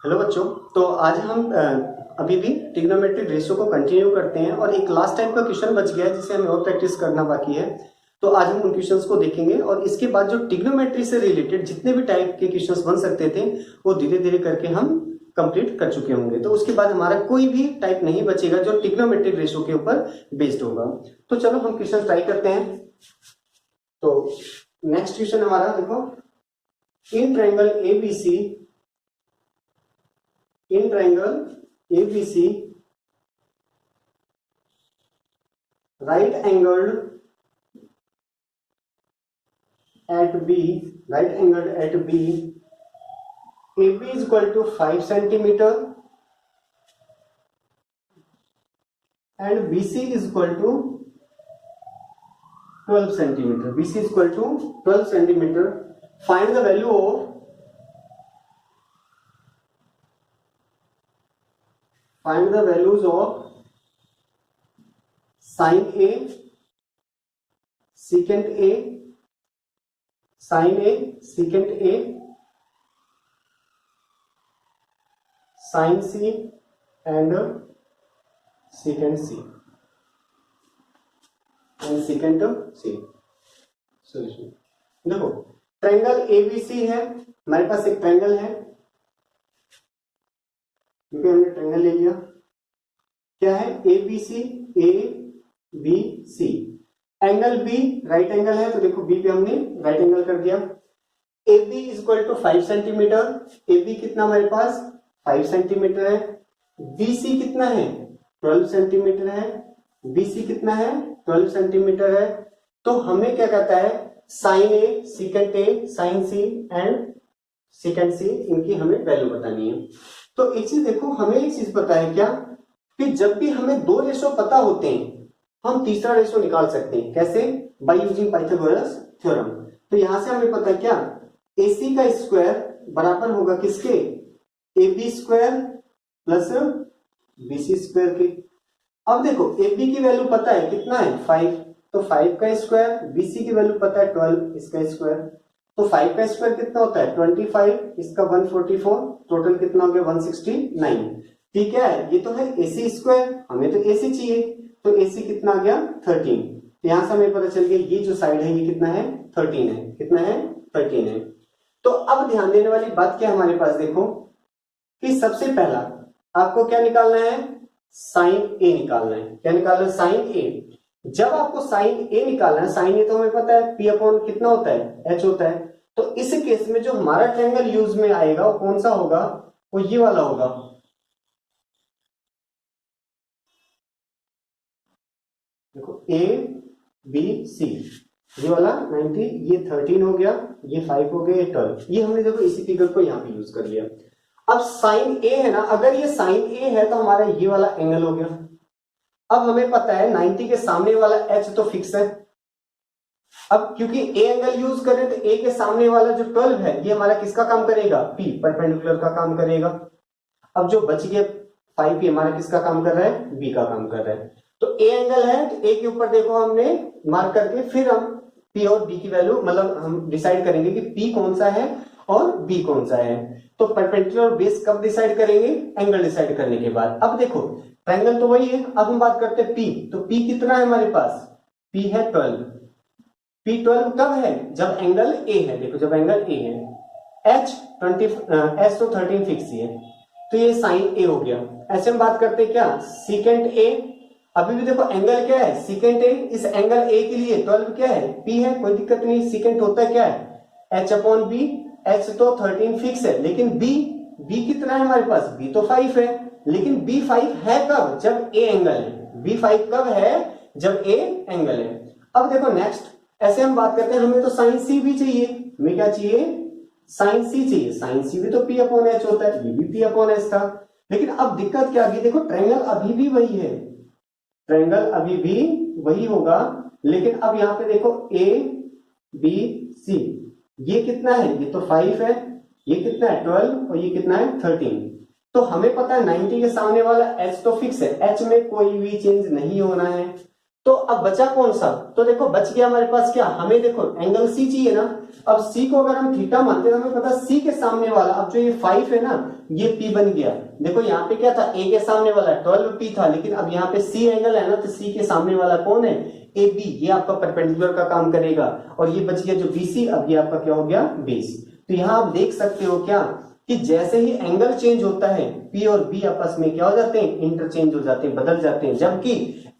Hello बच्चों। तो आज हम अभी भी ट्रिग्नोमेट्रिक रेशियो को कंटिन्यू करते हैं और एक लास्ट टाइम का क्वेश्चन बच गया है जिसे हमें और प्रैक्टिस करना बाकी है। तो आज हम उन क्वेश्चंस को देखेंगे और इसके बाद जो ट्रिग्नोमेट्री से रिलेटेड जितने भी टाइप के क्वेश्चंस बन सकते थे वो धीरे धीरे करके हम कंप्लीट कर चुके होंगे। तो उसके बाद हमारा कोई भी टाइप नहीं बचेगा जो ट्रिग्नोमेट्रिक रेशियो के ऊपर बेस्ड होगा। तो चलो हम क्वेश्चन ट्राई करते हैं। तो नेक्स्ट क्वेश्चन हमारा देखो, in triangle ABC in triangle ABC, right angled at B, AB is equal to 5 centimeter and BC is equal to 12 centimeter. BC is equal to 12 centimeter. Find the value of Find the values of sin A, secant A, sin A, secant A, sin C and secant C and secant C. Solution देखो, triangle ABC है, हमारे पास एक triangle है क्योंकि हमने triangle ले लिया। क्या है? ABC, ABC। Angle B right angle है तो देखो B पे हमने राइट एंगल कर दिया। AB is equal to 5 centimetre. AB कितना हमारे पास 5 सेंटीमीटर है। BC कितना है 12 सेंटीमीटर है। BC कितना है 12 सेंटीमीटर है। तो हमें क्या कहता है, sine A, second A, sine C and second C, इनकी हमें वैल्यू बतानी है। तो एक चीज देखो, हमें एक चीज पता है क्या कि जब भी हमें दो रेशो पता होते हैं हम तीसरा रेशो निकाल सकते हैं। कैसे? By using Pythagoras theorem. तो यहां से हमें पता है क्या, AC का स्क्वायर बराबर होगा किसके, AB square plus BC square के। अब देखो AB की वैल्यू पता है कितना है 5, तो 5 का स्क्वायर, BC की वैल्यू पता है 12, इसका स्क्वायर। तो 5 का स्क्वायर कितना होता है 25, इसका 144, टोटल कितना हो गया 169। ठीक है, ये तो है AC स्क्वायर, हमें तो AC चाहिए, तो AC कितना आ गया 13। तो यहां से हमें पता चल गया ये जो साइड है ये कितना है 13 है। कितना है 13 है। तो अब ध्यान देने वाली बात क्या हमारे पास देखो कि सबसे पहला आपको क्या निकालना है, साइन A निकालना है। क्या निकालना है? Sine A। जब आपको साइन A निकालना है, साइन A तो हमें पता है P अपॉन कितना होता है H होता है। तो इस केस में जो हमारा ट्रायंगल यूज में आएगा वो कौन सा होगा, वो ये वाला होगा। देखो ABC, ये वाला 90, ये 13 हो गया, ये 5 हो गया, ये 12। ये हमने देखो इसी फिगर को यहां पे यूज कर लिया। अब साइन A है ना, अगर ये साइन A है तो हमारा ये वाला एंगल हो गया। अब हमें पता है 90 के सामने वाला H तो फिक्स है। अब क्योंकि A एंगल यूज कर रहे हैं तो A के सामने वाला जो 12 है ये हमारा किसका काम करेगा, P परपेंडिकुलर का काम करेगा। अब जो बच गया 5P हमारा किसका काम कर रहा है, B का काम कर रहा है। तो A एंगल है तो A के ऊपर देखो हमने मार्क करके फिर हम P और B की वैल्यू मतलब हम डिसाइड करेंगे कि P कौन सा है और B कौन सा है। तो परपेंडिकुलर और बेस कब डिसाइड करेंगे, एंगल डिसाइड करने के बाद। अब देखो ट्रायंगल तो वही है, अब हम बात करते हैं P। तो P कितना है हमारे पास, P है 12। P12 कब है, जब एंगल A है। देखो जब एंगल A है। H तो 13 फिक्स ही है, तो ये साइन A हो गया। ऐसे हम बात करते हैं क्या, सेकेंड A। अभी भी देखो एंगल क्या है सेकेंड A, इस एंगल A के लिए 12 क्या है P है, कोई दिक्कत नहीं। सेकेंड होता है क्या है H अपॉन B। H तो 13 फिक्स है, लेकिन B कितना है हमारे पास, B तो 5 है, लेकिन B 5 है कब, जब A एंगल है। B 5 कब है, जब A एंगल है। अब देखो नेक्स्ट, ऐसे हम बात करते हैं हमें तो साइन C भी चाहिए। हमें क्या चाहिए, साइन C चाहिए। साइन C भी तो P अपॉन H होता है, ये भी P अपॉन H था। लेकिन अब दिक्कत क्या आ गई, देखो ट्रायंगल अभी भी वही है, ट्रायंगल अभी भी वही होगा, लेकिन अब यहां पे देखो A B C, ये कितना है, ये तो 5 है, ये कितना है 12 और ये कितना है 13। तो हमें पता है 90 के सामने वाला H तो फिक्स है, H में कोई भी चेंज नहीं होना है। तो अब बचा कौन सा, तो देखो बच गया हमारे पास क्या, हमें देखो एंगल सी चाहिए ना। अब सी को अगर हम थीटा मानते हैं तो हमें पता सी के सामने वाला, अब जो ये 5 है ना ये पी बन गया। देखो यहाँ पे क्या था, ए के सामने वाला 12 पी था, लेकिन अब यहाँ पे सी एंगल है ना, तो सी के सामने वाला कौन है, ए बी, ये आपका परपेंडिकुलर का काम करेगा। और ये बच गया जो बीसी, अब ये आपका क्या हो गया, बेस। तो यहाँ आप देख सकते हो क्या कि जैसे ही एंगल चेंज होता है P और B आपस में क्या हो जाते हैं, इंटरचेंज हो जाते हैं, बदल जाते हैं, जबकि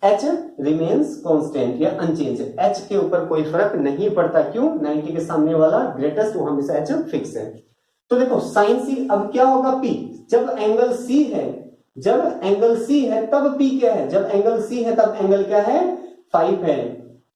H रिमेन्स कांस्टेंट या अनचेंज। H के ऊपर कोई फर्क नहीं पड़ता, क्यों, 90 के सामने वाला ग्रेटेस्ट वो हमेशा H फिक्स है। तो देखो साइन C, अब क्या होगा P, जब एंगल C है, जब एंगल C है तब P क्या है, जब एंगल C है तब एंगल क्या है, 5 है।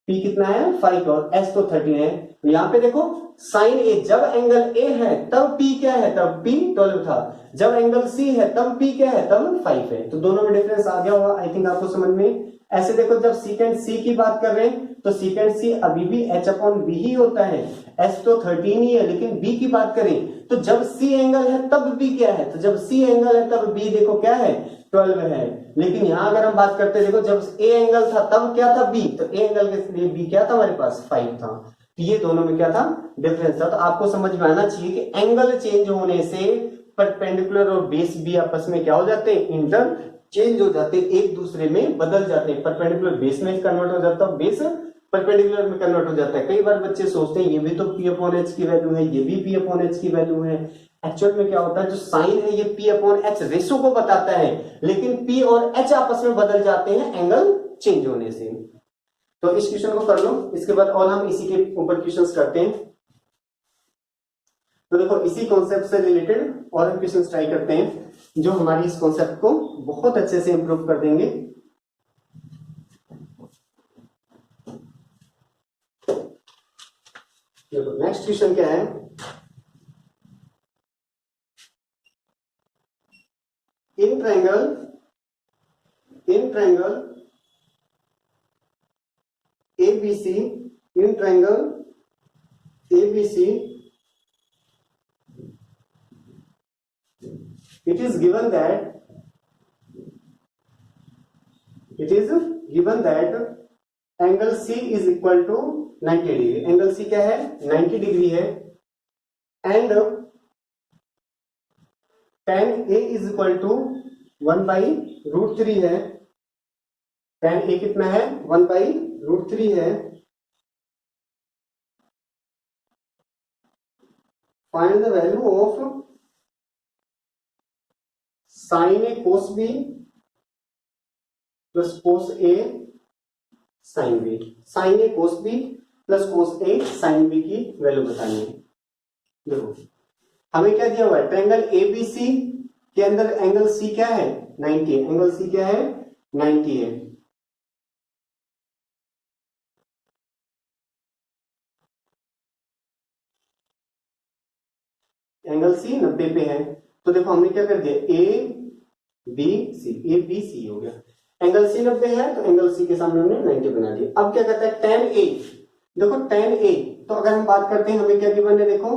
P कितना है, 5, और S तो 13 है। तो यहाँ पे देखो साइन ए, जब एंगल ए है तब P क्या है, तब P 12 था, जब एंगल C है तब P क्या है, तब 5 है। तो दोनों में डिफरेंस आ गया होगा आई थिंक आपको समझ में। ऐसे देखो जब सीकेंड C की बात कर रहे हैं तो सीकेंड C अभी भी H/B ही होता है, S तो 13 ही है, लेकिन B की बात करें तो जब C एंगल है तब B क्या है, तो जब C एंगल है तब B देखो क्या है, 12 है। लेकिन यहां अगर हम बात करते हैं, देखो जब A एंगल था तब क्या था, B, तो A एंगल के लिए B क्या था हमारे पास, 5 था। ये दोनों में क्या था, डिफरेंस था। तो आपको समझ में आना चाहिए कि एंगल चेंज होने से परपेंडिकुलर और बेस भी आपस में क्या हो जाते हैं, इंटर चेंज हो जाते हैं, एक दूसरे में बदल जाते हैं। परपेंडिकुलर बेस में कन्वर्ट हो जाता है, बेस परपेंडिकुलर में कन्वर्ट हो जाता है। कई बार बच्चे सोचते हैं ये भी तो P/H की वैल्यू है, ये भी P/H की वैल्यू है। एक्चुअल में क्या होता है, जो साइन है ये P/H रेशो को बताता है, लेकिन P और H आपस में बदल जाते हैं एंगल चेंज होने से। तो इस क्वेश्चन को कर लो, इसके बाद और हम इसी के ऊपर क्वेश्चंस करते हैं। तो देखो इसी कॉन्सेप्ट से रिलेटेड और हम क्वेश्चंस ट्राई करते हैं जो हमारी इस कॉन्सेप्ट को बहुत अच्छे से इंप्रूव कर देंगे। देखो नेक्स्ट क्वेश्चन क्या है, in triangle ABC, in triangle ABC it is given that angle C is equal to 90 degree. Angle C क्या है, 90 डिग्री है, and tan A is equal to 1/√3 है। tan A कितना है, 1/√3 है। Find the value of sin A cos B plus cos A sin B। sin A cos B plus cos A sin B की value बतानी है। देखो हमें क्या दिया हुआ है, ट्रायंगल ABC के अंदर एंगल C क्या है, 90 है। एंगल C क्या है, 90 है। एंगल C 90 पे है। तो देखो हमने क्या कर दिया, ABC हो गया। एंगल C 90 है तो एंगल C के सामने हमने 90 बना दिया। अब क्या कहता है, tan A, देखो tan A, तो अगर हम बात करते हैं हमें क्या गिवन है, देखो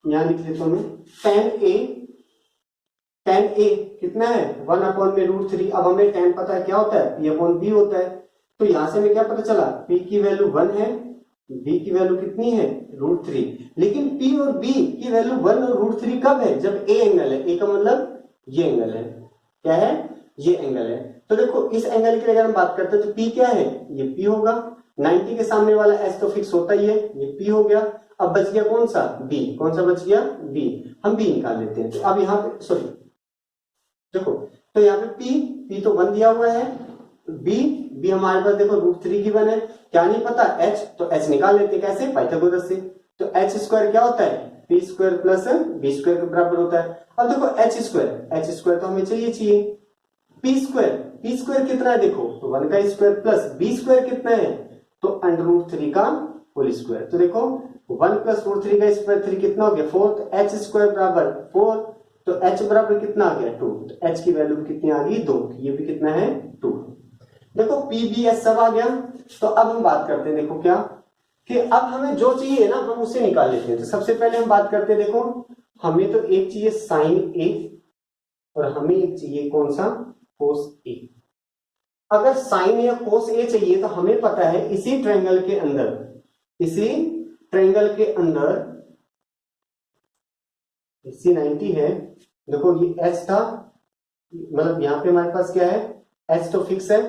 यहां लिख लेता हूं मैं, tan A कितना है, 1/√3। अब हमें tan पता है क्या होता है, P/B होता है। तो यहां से हमें क्या पता चला, P की वैल्यू 1 है, B की वैल्यू कितनी है, √3। लेकिन P और B की वैल्यू 1 और √3 कब है, जब A एंगल है। A का मतलब ये एंगल है, क्या है, ये एंगल है। तो देखो इस एंगल की अगर हम बात करते हैं तो P क्या है, ये P होगा। 90 के सामने वाला S तो फिक्स होता ही है, ये P हो गया। अब बच गया कौन सा, B, कौन सा बच गया, B। हम B निकाल लेते हैं। तो अब यहाँ पे सॉरी देखो, तो यहाँ पे P तो 1 दिया हुआ है, B हमारे पास देखो √3 की 1 है, क्या नहीं पता H, तो H निकाल लेते हैं, कैसे, पाइथागोरस से। तो H² क्या होता है, P² प्लस B² के बराबर होता है। अब देखो H² तो हमें चाहिए P² कितना है, देखो तो 1 का स्क्वायर प्लस B² कितना है, तो √3 का होल स्क्वायर। तो देखो 1 प्लस √3 का स्क्वायर 3 कितना हो गया 4, तो H² बराबर 4, तो H बराबर कितना आ गया 2, तो H की वैल्यू कितनी आ गई 2, ये भी कितना है 2। देखो PBS सब आ गया। तो अब हम बात करते हैं, देखो क्या कि अब हमें जो चाहिए ना हम उसे निकाल लेते हैं। तो सबसे पहले हम बात करते हैं, देखो हमें तो एक चाहिए sin A और हमें एक चाहिए कौन सा, cos A। अगर साइन या कोस ए चाहिए तो हमें पता है इसी ट्रायंगल के अंदर सी 90 है, देखो ये एच था, मतलब यहाँ पे हमारे पास क्या है, एच तो फिक्स है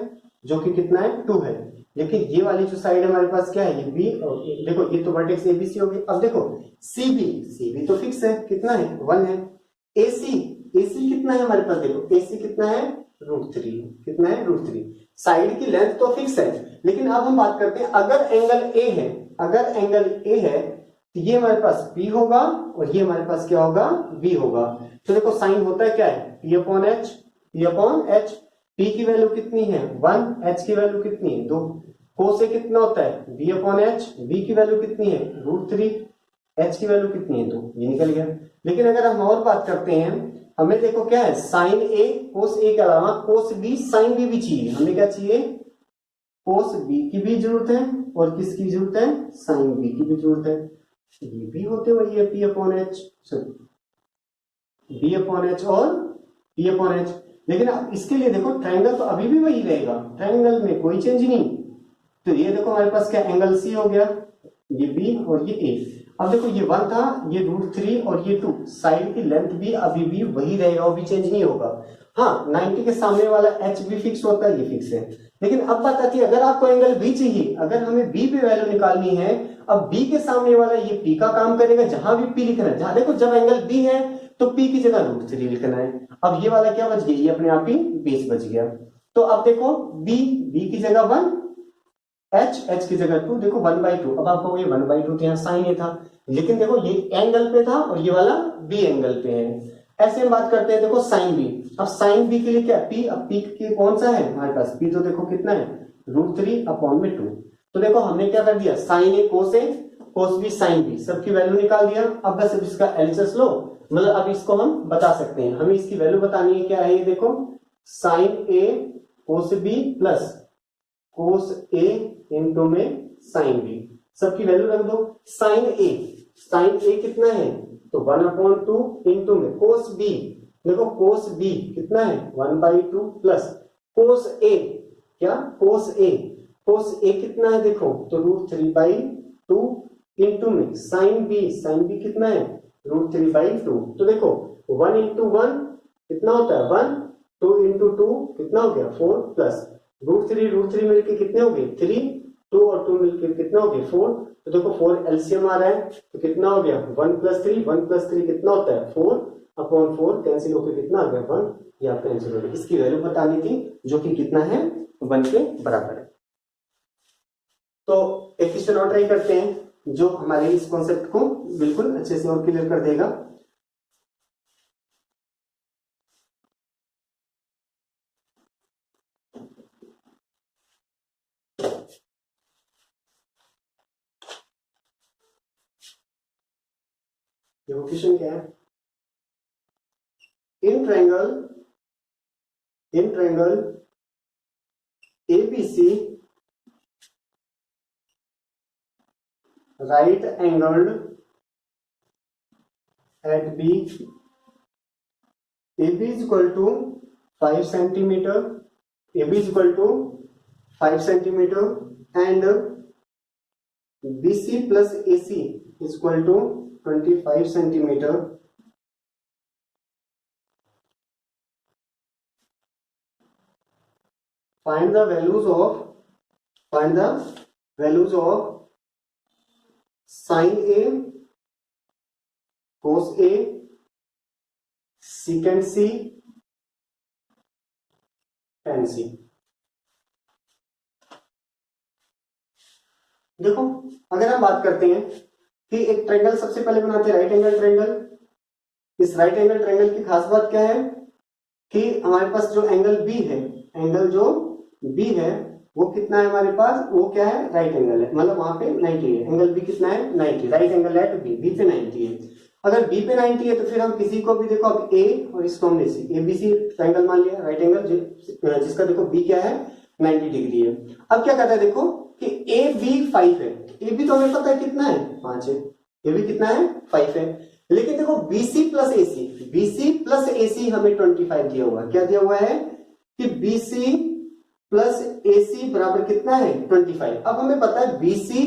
जो कि कितना है 2 है, लेकिन ये वाली जो साइड है हमारे पास क्या है, ये बी, और देखो ये तो वर्टेक्स एबीसी हो गई। अब देखो सीबी तो फिक्स है, कितना है 1 है। एसी कितना है हमारे पास, देखो एसी कितना है √3, कितना है √3। साइड की लेंथ तो फिक्स है, लेकिन अब हम बात करते हैं अगर एंगल ए है तो ये हमारे पास P होगा और ये हमारे पास क्या होगा, B होगा। तो देखो साइन होता है क्या है, P अपॉन H। P की वैल्यू कितनी है 1, H की वैल्यू कितनी है 2। कोस ए कितना होता है B अपॉन H, B की वैल्यू कितनी है √3, H की वैल्यू कितनी है 2, ये निकल गया। लेकिन अगर हम और बात करते हैं, हमें देखो क्या है, साइन ए कोस ए के अलावा कोस बी साइन बी भी चाहिए। हमें क्या चाहिए, कोस बी की भी जरूरत है और किसकी जरूरत है, साइन बी की भी जरूरत है। ये भी होते हुए ये P upon H, B upon H और P अपॉन H। लेकिन अब इसके लिए देखो ट्रायंगल तो अभी भी वही रहेगा, ट्रायंगल में कोई चेंज नहीं। तो ये देखो हमारे पास क्या एंगल C हो गया, ये B और ये A। अब देखो ये 1 था, ये √3 और ये 2, साइड की लेंथ भी अभी भी वही रहेगा, वो भी चेंज नहीं होगा। हाँ 90 के सामने वाला H भी फिक्स होता है, ये फिक्स है। लेकिन अब बात आती है अगर आपको एंगल B चाहिए, अगर हमें B पे वैल्यू निकालनी है, अब B के सामने वाला ये P का काम करेगा, जहां भी P लिखना है, जहां देखो जब एंगल B है तो P की जगह √3 लिखना है। अब ये वाला क्या बच गया, ये अपने आप ही बेस बच गया। तो अब देखो B की जगह 1, H की जगह 2, देखो 1/2। अब आप कहोगे 1/2 तो यहाँ साइन ए था, लेकिन देखो ये एंगल पे था और ये वाला B एंगल पे है। ऐसे हम बात करते हैं, देखो साइन बी। अब साइन बी के लिए क्या P, अब P के कौन सा है हमारे पास, P तो देखो कितना है √3/2। तो देखो हमने क्या कर दिया, साइन ए कोस बी साइन बी सबकी वैल्यू निकाल दिया। अब बस इसका एलएचएस लो, मतलब अब इसको हम बता सकते हैं, हमें इसकी वैल्यू बतानी है। क्या है ये देखो, साइन ए कोस बी प्लस कोस ए इंटू में साइन बी, सबकी वैल्यू रख दो। साइन ए कितना है, तो 1/2 इंटू में कोस बी, देखो कोस बी कितना है 1/2 प्लस कोस ए, क्या कोस ए कितना है देखो, तो √3/2 इंटू में साइन बी कितना है √3/2। तो देखो 1 इंटू 1 कितना होता है 1, 2 इंटू 2 कितना हो गया 4, प्लस √3 मिलके कितने हो गए 3, 2 और 2 मिलके कितना हो गया 4। तो देखो 4 एलसीएम आ रहा है, तो कितना हो गया 1 + 3 कितना होता है 4/4, कैंसिल होकर कितना आ गया 1, ये आपका आंसर हो गया। इसकी वैल्यू बतानी थी जो कि कितना है 1 के बराबर है। तो एक क्वेश्चन और ट्राई करते हैं जो हमारे इस कॉन्सेप्ट को बिल्कुल अच्छे से और क्लियर कर देगा। देखो क्वेश्चन क्या है, in triangle ABC right angled at B, AB is equal to 5 centimeter, AB is equal to 5 centimeter and BC plus AC is equal to 25 centimeter. Find the values of sin A, cos A, secant C, tan C। देखो अगर हम बात करते हैं कि एक triangle सबसे पहले बनाते हैं राइट एंगल ट्रायंगल। इस राइट एंगल ट्रायंगल की खास बात क्या है कि हमारे पास जो एंगल B है वो कितना है हमारे पास, वो क्या है राइट एंगल है, मतलब वहां पे 90 है। एंगल B कितना है 90, राइट एंगल एट B पे 90 है। अगर B पे 90 है तो फिर हम किसी को भी देखो, अब A और इसको हमने ABC ट्रायंगल मान लिया, राइट एंगल जिसका देखो B क्या है 90 डिग्री है। अब क्या कहता है देखो कि AB 5 है, AB तो हमें पता है कितना है 5 है, AB कितना है 5 है। लेकिन देखो BC प्लस AC हमें 25 दिया हुआ है। क्या दिया हुआ है कि BC प्लस AC बराबर कितना है 25। अब हमें पता है BC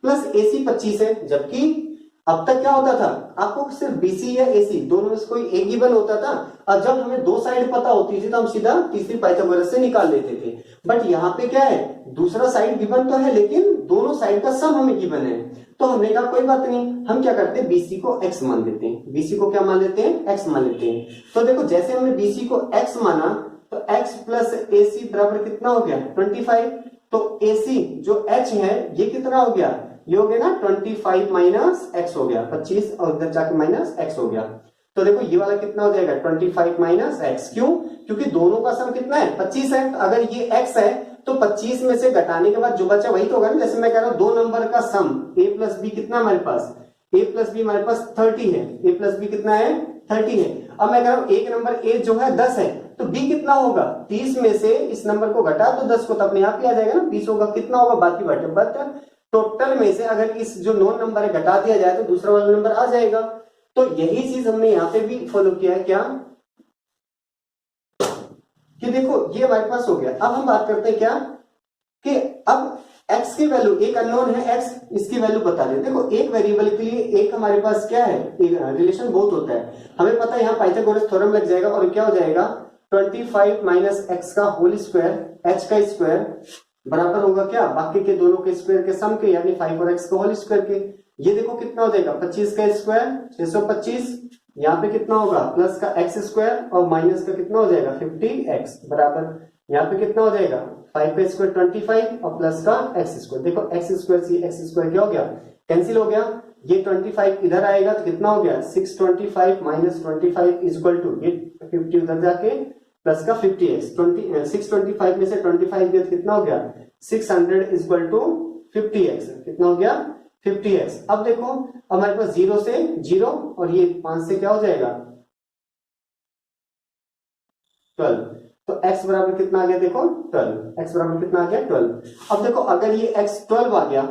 प्लस AC 25 है, जबकि अब तक क्या होता था, आपको सिर्फ BC या AC दोनों में से कोई एक गिवन होता था, और जब हमें दो साइड पता होती थी तो हम सीधा तीसरी पाइथागोरस से निकाल लेते थे। बट यहाँ पे क्या है, दूसरा साइड गिवन तो है लेकिन दोनों साइड का सम हमें गिवन है, तो हमने कहा कोई बात नहीं, हम क्या करते हैं BC को x मान लेते हैं। BC को क्या मान लेते हैं, x मान लेते हैं। तो देखो जैसे हमने BC को x माना तो x प्लस AC बराबर कितना हो गया 25। तो AC जो h है ये कितना हो गया, ये हो गया ना 25 माइनस x हो गया 25, और इधर जाके माइनस x हो गया। तो देखो ये वाला कितना हो जाएगा 25 माइनस x, क्यों, क्योंकि दोनों का सम कितना है 25 है। तो अगर ये x है तो 25 में से घटाने के बाद जो बचा वही तो होगा ना। जैसे मैं कह रहा हूं दो नंबर का सम a प्लस बी कितना हमारे पास, a प्लस बी हमारे पास 30 है, a प्लस बी कितना है 30 है। अब मैं कह रहा हूं एक नंबर a जो है 10 है, तो b कितना होगा 30 में से इस नंबर को घटा तो 10 को तो अपने आप ही आ जाएगा ना 20 होगा, कितना होगा बाकी बटे, बट टोटल में से अगर इस जो नॉन नंबर है घटा दिया जाए तो दूसरा वाला नंबर आ जाएगा। तो यही चीज हमने यहाँ पे भी फॉलो किया है, क्या कि देखो ये हमारे पास हो गया। अब हम बात करते हैं क्या कि अब x की वैल्यू, एक अननोन है x, इसकी वैल्यू बता दें। देखो एक वेरिएबल के लिए एक हमारे पास क्या है, रिलेशन बहुत होता है, हमें पता है यहाँ पाइथागोरस थ्योरम लग जाएगा और क्या हो जाएगा 25 माइनस x का होल स्क्वायर h का स्क्वायर बराबर होगा क्या, बाकी के दोनों के स्क्वायर के सम के, यानी 5 और x का होल स्क्वायर के। ये देखो कितना हो जाएगा 25 का स्क्वायर 625, यहाँ पे कितना होगा प्लस का x स्क्वायर और माइनस का कितना हो जाएगा 50x बराबर, यहाँ पे कितना हो जाएगा 5 का स्क्वायर 25 और प्लस का x स्क्वायर। देखो x स्क्वायर से x स्क्वायर क्या हो गया, कैंसिल हो गया। ये 25 इधर आएगा तो कितना हो गया 625 माइनस 25 इज इक्वल टू ये 50 उधर जाके प्लस का 50x, 625 में से 25 गया कितना हो गया 600 इज इक्वल टू 50x, कितना हो गया 50x। अब देखो हमारे पास 0 से 0 और ये 5 से क्या हो जाएगा 12, तो x बराबर कितना आ गया देखो 12, x बराबर कितना आ गया 12। अब देखो अगर ये x 12 आ गया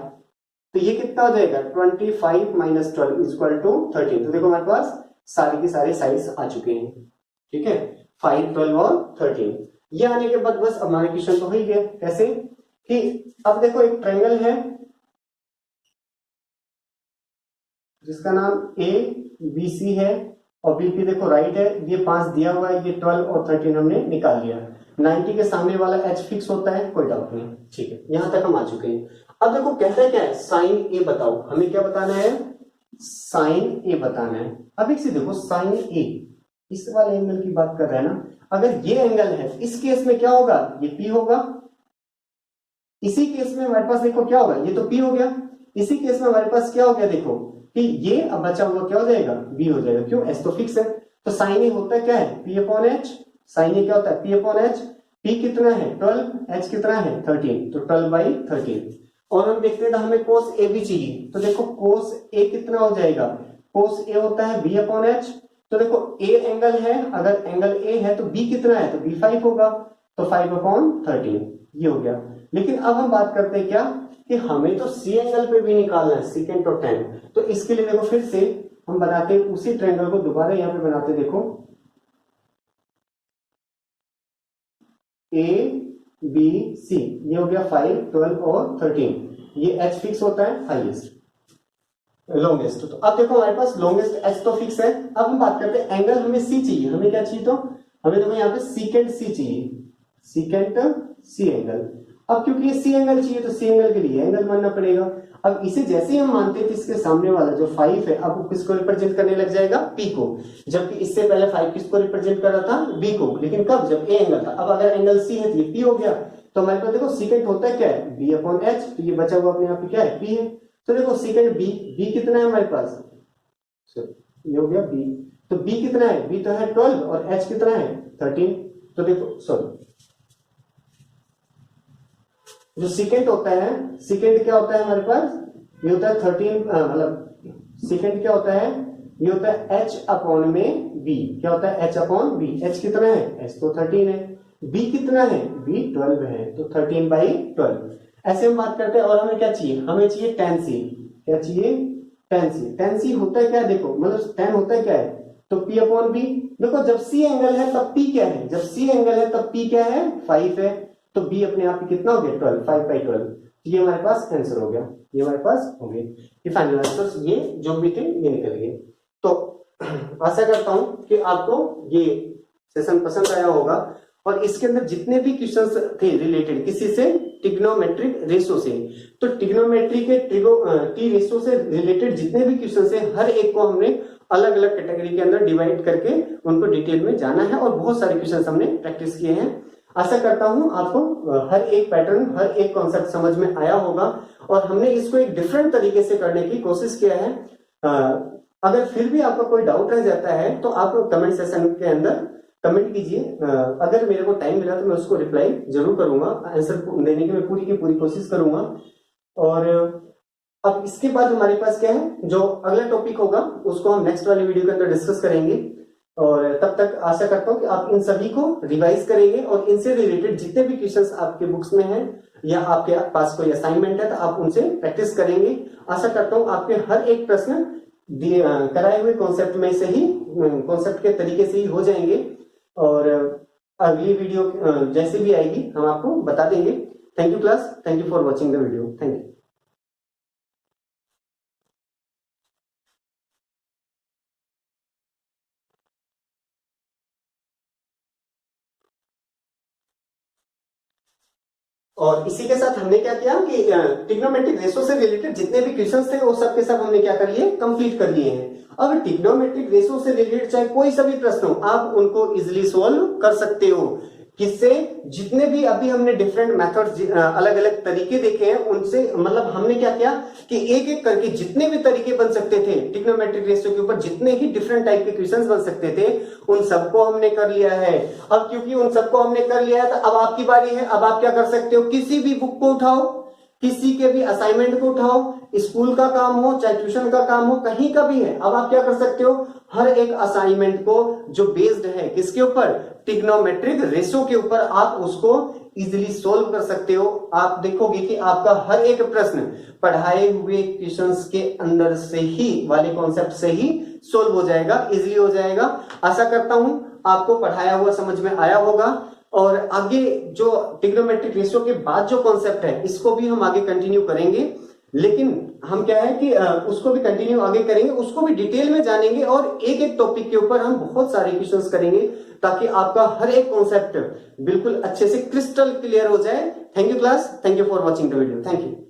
तो ये कितना हो जाएगा 25 माइनस 12 इज इक्वल टू 13। तो देखो हमारे पास सारे के सारे साइड्स आ चुके हैं, ठीक है 5, 12 और 13। ये आने के बाद बस हमारे क्वेश्चन तो हो ही गया। कैसे कि अब देखो एक ट्रायंगल है जिसका नाम ABC है और BP देखो राइट है, ये 5 दिया हुआ है, ये 12 और 13 हमने निकाल लिया। 90 के सामने वाला h फिक्स होता है, कोई डाउट नहीं, ठीक है यहां तक हम आ चुके हैं। अब देखो कहता है क्या है साइन A बताओ, हमें क्या बताना है साइन A बताना है। अब एक से देखो साइन A इस वाले एंगल की बात कर रहे हैं ना, अगर ये एंगल है इस केस में क्या होगा ये P होगा, इसी केस में हमारे पास देखो क्या होगा ये तो P हो गया, इसी केस में हमारे पास क्या हो गया देखो कि ये अब बचा हुआ क्या हो जाएगा B हो जाएगा, क्यों S तो फिक्स है। तो साइन ए होता है क्या है P अपॉन H, साइन ए क्या होता है P अपॉन H, P कितना है 12, H कितना है 13, तो 12/13। और हम देखते हैं तो हमें कोस A भी चाहिए, तो देखो कोस A कितना हो जाएगा, कोस A होता है B अपॉन H। तो देखो A एंगल है, अगर एंगल A है तो B कितना है तो B 5 होगा, तो 5/13 ये हो गया। लेकिन अब हम बात करते हैं क्या कि हमें तो C एंगल पे भी निकालना है सेकेंड और टेन, तो इसके लिए देखो फिर से हम बनाते हैं उसी ट्रायंगल को दोबारा यहाँ पे बनाते, देखो A B C ये हो गया 5, 12 और 13, ये H फिक्स होता है हाईएस्ट लॉन्गेस्ट। तो अब देखो हमारे पास लॉन्गेस्ट H तो फिक्स है। अब हम बात करते हैं एंगल हमें C चाहिए, हमें क्या चाहिए तो हमें देखो यहाँ पे सीकेंट C चाहिए, सीकेंट C एंगल। अब क्योंकि ये C एंगल चाहिए तो C एंगल के लिए एंगल मानना पड़ेगा। अब इसे जैसे ही हम मानते थे इसके सामने वाला जो 5 है अब किसको रिप्रेजेंट करने लग जाएगा P को, जबकि इससे पहले 5 किसको रिप्रेजेंट कर रहा था B को, लेकिन कब जब A एंगल था। अब अगर एंगल C है तो ये P हो गया, तो हमारे पास देखो सीकेंट होता है क्या है B अपॉन H, तो ये बचा हुआ अपने यहाँ पे क्या है P है। तो देखो सीकेंट B कितना है हमारे पास, ये हो गया B, तो B कितना है B तो है 12 और H कितना है 13। तो देखो सॉरी जो सीकेंट होता है, सीकेंट क्या होता है हमारे पास ये होता है 13, मतलब सीकेंट क्या होता है ये होता है H अपॉन में B, क्या होता है H अपॉन B। H कितना है H तो 13 है, B कितना है B 12 है, तो 13/12। ऐसे हम बात करते हैं। और हमें क्या चाहिए, हमें चाहिए tan C, क्या चाहिए tan C। tan C होता है क्या देखो, मतलब tan होता है क्या है तो P अपॉन B। देखो जब C एंगल है तब P क्या है, जब C एंगल है तब P क्या है 5 है, तो बी अपने आप कितना हो गया 12, 5/12। ये हमारे पास आंसर हो गया, ये हमारे पास हो गए, ये फाइनल आंसर, ये जो भी थे ये निकल गए। तो आशा करता हूं कि आपको ये सेशन पसंद आया होगा और इसके अंदर जितने भी क्वेश्चंस थे रिलेटेड किसी से ट्रिग्नोमेट्रिक रेशो से, तो ट्रिग्नोमेट्री के टी रेशो से रिलेटेड जितने भी क्वेश्चंस है हर एक को हमने अलग अलग कैटेगरी के अंदर डिवाइड करके उनको डिटेल में जाना है और बहुत सारे क्वेश्चंस हमने प्रैक्टिस किए हैं। आशा करता हूं आपको हर एक पैटर्न, हर एक कॉन्सेप्ट समझ में आया होगा और हमने इसको एक डिफरेंट तरीके से करने की कोशिश किया है। अगर फिर भी आपका कोई डाउट रह जाता है तो आप कमेंट सेशन के अंदर कमेंट कीजिए, अगर मेरे को टाइम मिला तो मैं उसको रिप्लाई जरूर करूंगा, आंसर देने की मैं पूरी की पूरी कोशिश करूंगा। और अब इसके बाद हमारे पास क्या है, जो अगला टॉपिक होगा उसको हम नेक्स्ट वाली वीडियो के अंदर डिस्कस करेंगे और तब तक आशा करता हूं कि आप इन सभी को रिवाइज करेंगे और इनसे रिलेटेड जितने भी क्वेश्चंस आपके बुक्स में हैं या आपके पास कोई असाइनमेंट है तो आप उनसे प्रैक्टिस करेंगे। आशा करता हूं आपके हर एक प्रश्न कराए हुए कॉन्सेप्ट में से ही, कॉन्सेप्ट के तरीके से ही हो जाएंगे और अगली वीडियो जैसे भी आएगी हम आपको बता देंगे। Thank you class, thank you for watching the video, thank you. और इसी के साथ हमने क्या किया कि ट्रिग्नोमेट्रिक रेशो से रिलेटेड जितने भी क्वेश्चंस थे वो सब के सब हमने क्या कर लिए, कंप्लीट कर लिए हैं। अब ट्रिग्नोमेट्रिक रेशो से रिलेटेड चाहे कोई सा भी प्रश्न हो आप उनको इजिली सोल्व कर सकते हो। किससे, जितने भी अभी हमने डिफरेंट मेथड्स अलग अलग तरीके देखे हैं उनसे, मतलब हमने क्या किया कि एक एक करके जितने भी तरीके बन सकते थे ट्रिग्नोमेट्रिक रेशियो के ऊपर, जितने ही डिफरेंट टाइप के क्वेश्चंस बन सकते थे उन सबको हमने कर लिया है। अब क्योंकि उन सबको हमने कर लिया है तो अब आपकी बारी है। अब आप क्या कर सकते हो, किसी भी बुक को उठाओ, किसी के भी असाइनमेंट को उठाओ, स्कूल का काम हो चाहे ट्यूशन का काम हो, कहीं का भी है, अब आप क्या कर सकते हो, हर एक असाइनमेंट को जो बेस्ड है किसके ऊपर, ट्रिग्नोमेट्रिक रेशो के ऊपर, आप उसको इजीली सोल्व कर सकते हो। आप देखोगे कि आपका हर एक प्रश्न पढ़ाए हुए क्वेश्चंस के अंदर से ही, वाले कॉन्सेप्ट से ही सोल्व हो जाएगा, इजीली हो जाएगा। आशा करता हूं आपको पढ़ाया हुआ समझ में आया होगा और आगे जो ट्रिग्नोमेट्रिक रेशियो के बाद जो कॉन्सेप्ट है इसको भी हम आगे कंटिन्यू करेंगे, लेकिन हम क्या है कि उसको भी कंटिन्यू आगे करेंगे, उसको भी डिटेल में जानेंगे और एक एक टॉपिक के ऊपर हम बहुत सारे क्वेश्चंस करेंगे ताकि आपका हर एक कॉन्सेप्ट बिल्कुल अच्छे से क्रिस्टल क्लियर हो जाए। Thank you class, thank you for watching the video, thank you.